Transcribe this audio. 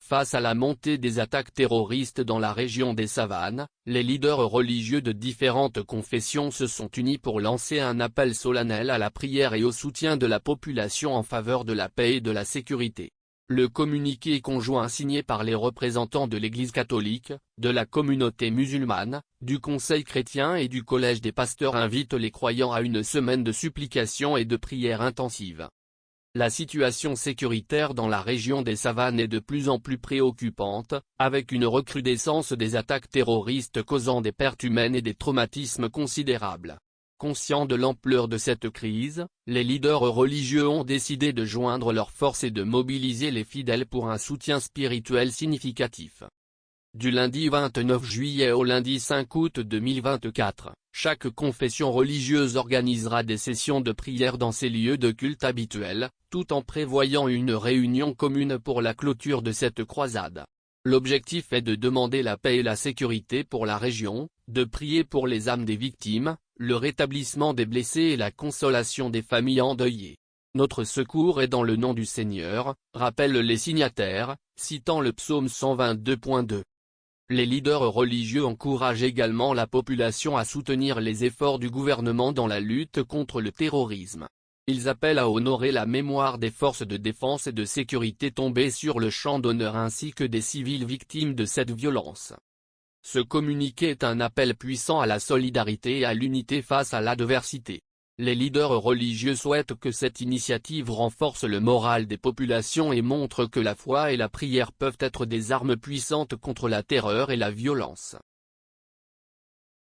Face à la montée des attaques terroristes dans la région des Savanes, les leaders religieux de différentes confessions se sont unis pour lancer un appel solennel à la prière et au soutien de la population en faveur de la paix et de la sécurité. Le communiqué conjoint signé par les représentants de l'Église catholique, de la communauté musulmane, du Conseil chrétien et du Collège des pasteurs invite les croyants à une semaine de supplication et de prière intensive. La situation sécuritaire dans la région des Savanes est de plus en plus préoccupante, avec une recrudescence des attaques terroristes causant des pertes humaines et des traumatismes considérables. Conscients de l'ampleur de cette crise, les leaders religieux ont décidé de joindre leurs forces et de mobiliser les fidèles pour un soutien spirituel significatif. Du lundi 29 juillet au lundi 5 août 2024, chaque confession religieuse organisera des sessions de prière dans ses lieux de culte habituels, tout en prévoyant une réunion commune pour la clôture de cette croisade. L'objectif est de demander la paix et la sécurité pour la région, de prier pour les âmes des victimes, le rétablissement des blessés et la consolation des familles endeuillées. Notre secours est dans le nom du Seigneur, rappellent les signataires, citant le psaume 122.2. Les leaders religieux encouragent également la population à soutenir les efforts du gouvernement dans la lutte contre le terrorisme. Ils appellent à honorer la mémoire des forces de défense et de sécurité tombées sur le champ d'honneur ainsi que des civils victimes de cette violence. Ce communiqué est un appel puissant à la solidarité et à l'unité face à l'adversité. Les leaders religieux souhaitent que cette initiative renforce le moral des populations et montre que la foi et la prière peuvent être des armes puissantes contre la terreur et la violence.